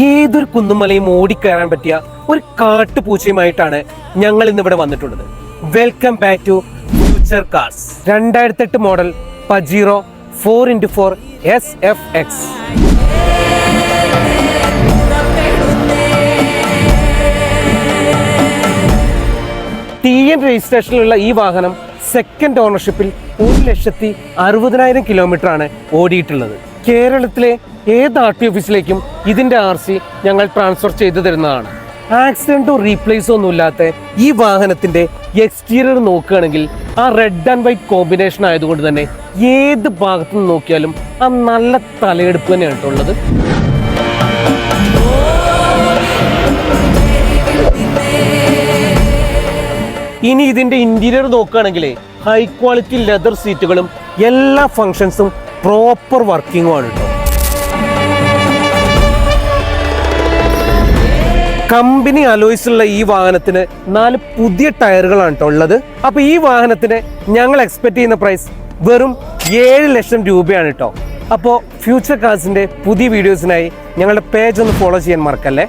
ഏതൊരു കുന്നുമലയും ഓടിക്കയറാൻ പറ്റിയ ഒരു കാട്ടുപൂച്ചയുമായിട്ടാണ് ഞങ്ങൾ ഇന്ന് ഇവിടെ വന്നിട്ടുള്ളത്. Welcome back to future cars. 2008 model Pajero 4x4 SFX. TN രജിസ്ട്രേഷനിലുള്ള ഈ വാഹനം സെക്കൻഡ് ഓണർഷിപ്പിൽ 1,60,000 കിലോമീറ്റർ ആണ് ഓടിയിട്ടുള്ളത്. കേരളത്തിലെ ഏത് RT ഓഫീസിലേക്കും ഇതിന്റെ RC ഞങ്ങൾ ട്രാൻസ്ഫർ ചെയ്തു തരുന്നതാണ്. ആക്സിഡന്റോ റീപ്ലേസോ ഒന്നുമില്ലാത്ത ഈ വാഹനത്തിന്റെ എക്സ്റ്റീരിയർ നോക്കുകയാണെങ്കിൽ ആ റെഡ് ആൻഡ് വൈറ്റ് കോമ്പിനേഷൻ ആയതുകൊണ്ട് തന്നെ ഏത് ഭാഗത്തു നിന്ന് നോക്കിയാലും ആ നല്ല തലയെടുപ്പ് തന്നെയാണ് ഉള്ളത്. ഇനി ഇതിന്റെ ഇന്റീരിയർ നോക്കുകയാണെങ്കിൽ ഹൈ ക്വാളിറ്റി ലെതർ സീറ്റുകളും എല്ലാ ഫങ്ഷൻസും പ്രോപ്പർ വർക്കിംഗും ആണ് കേട്ടോ. കമ്പനി അലോയ്സുള്ള ഈ വാഹനത്തിന് 4 പുതിയ ടയറുകളാണ് കേട്ടോ ഉള്ളത്. അപ്പൊ ഈ വാഹനത്തിന് ഞങ്ങൾ എക്സ്പെക്ട് ചെയ്യുന്ന പ്രൈസ് വെറും 7 ലക്ഷം രൂപയാണ് കേട്ടോ. അപ്പോൾ ഫ്യൂച്ചർ കാർസിന്റെ പുതിയ വീഡിയോസിനായി ഞങ്ങളുടെ പേജ് ഒന്ന് ഫോളോ ചെയ്യാൻ മറക്കല്ലേ.